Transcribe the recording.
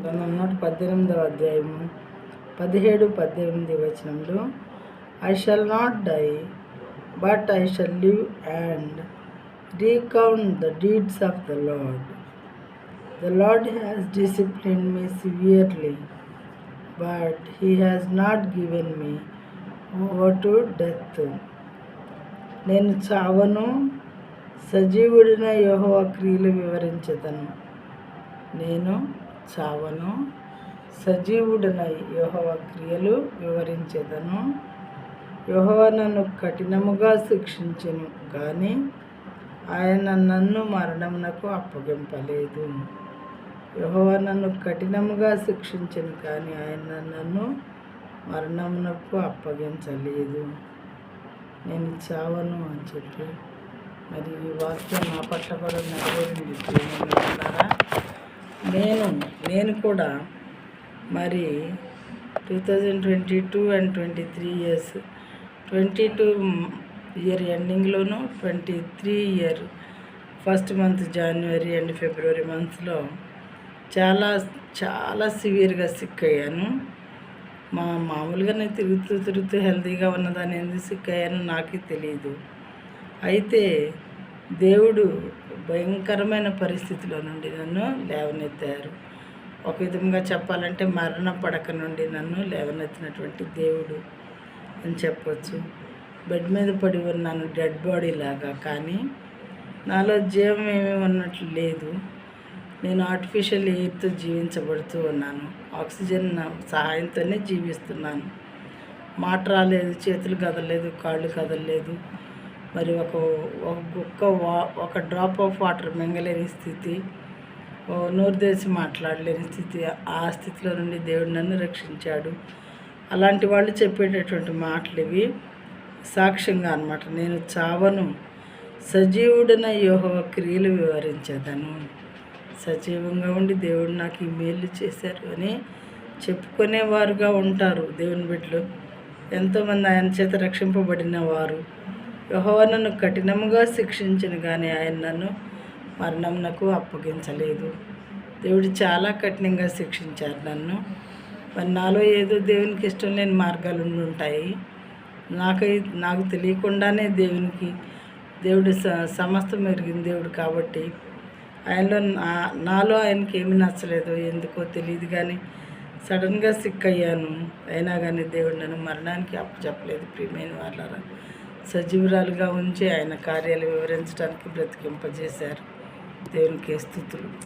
గ్రంథం 118వ అధ్యాయము 17-18 వచనంలో, I shall not die, but I shall live and recount the deeds of the Lord. The Lord has disciplined me severely, but he has not given me over to death. నేను చావను, సజీవుడిన యెహోవా క్రియలు వివరించెదను. నేను చావను, సజీవుడిన యెహోవా క్రియలు వివరించెదను. యెహోవా నన్ను కఠినముగా శిక్షించెను, కానీ ఆయన నన్ను మరణమునకు అప్పగింపలేదు. యెహోవా నన్ను కఠినముగా శిక్షించెను, కానీ ఆయన నన్ను మరణమునకు అప్పగించలేదు. నేను చావను అని చెప్పి మరి ఈ వాక్యం నా పట్ల కూడా నెరవేరింది. నేను కూడా మరి 2022 and 23 ఇయర్స్, 22 ఇయర్ ఎండింగ్లోను, 23 ఇయర్ ఫస్ట్ మంత్ జనవరి అండ్ ఫిబ్రవరి మంత్స్లో చాలా చాలా సివియర్గా సిక్ అయ్యాను. మామూలుగానే తిరుగుతూ హెల్తీగా ఉన్నదాన్ని ఎందుకు సిక్ అయ్యానో నాకే తెలియదు. అయితే దేవుడు భయంకరమైన పరిస్థితిలో నుండి నన్ను లేవనెత్తారు. ఒక విధంగా చెప్పాలంటే మరణ పడక నుండి నన్ను లేవనెత్తినటువంటి దేవుడు అని చెప్పవచ్చు. బెడ్ మీద పడి ఉన్నాను డెడ్ బాడీ లాగా, కానీ నాలో జీవం ఏమీ ఉన్నట్లు లేదు. నేను ఆర్టిఫిషియల్ ఎయిర్తో జీవించబడుతూ ఉన్నాను. ఆక్సిజన్ సహాయంతోనే జీవిస్తున్నాను. మాట రాలేదు, చేతులు కదలలేదు, కాళ్ళు కదలలేదు. మరి ఒక డ్రాప్ ఆఫ్ వాటర్ మింగలేని స్థితి, నోరు తెరిచి మాట్లాడలేని స్థితి. ఆ స్థితిలో నుండి దేవుడు నన్ను రక్షించాడు. అలాంటి వాళ్ళు చెప్పేటటువంటి మాటలు ఇవి సాక్ష్యంగా అన్నమాట. నేను చావను, సజీవుడిన యెహోవా క్రియలు వివరించేదను. సజీవంగా ఉండి దేవుడు నాకు ఈ మేలు చేశారు అని చెప్పుకునేవారుగా ఉంటారు దేవుని బిడ్డలు. ఎంతోమంది ఆయన చేత రక్షింపబడిన వారు. యెహోవా నన్ను కఠినముగా శిక్షించను, కానీ ఆయన నన్ను మరణమునకు అప్పగించలేదు. దేవుడు చాలా కఠినంగా శిక్షించారు నన్ను. మరి నాలో ఏదో దేవునికి ఇష్టం లేని మార్గాలు ఉంటాయి. నాకు తెలియకుండానే దేవుడు సమస్తం ఎరిగిన దేవుడు కాబట్టి నాలో ఆయనకి ఏమి నచ్చలేదు, ఎందుకో తెలియదు, కానీ సడన్గా సిక్ అయ్యాను. అయినా కానీ దేవుడు నన్ను మరణానికి అప్పచెప్పలేదు. ప్రియమైన వాళ్ళారా, సజీవురాలుగా ఉంచి ఆయన కార్యాలు వివరించడానికి బ్రతికింపజేశారు. దేవునికి స్తుతులు.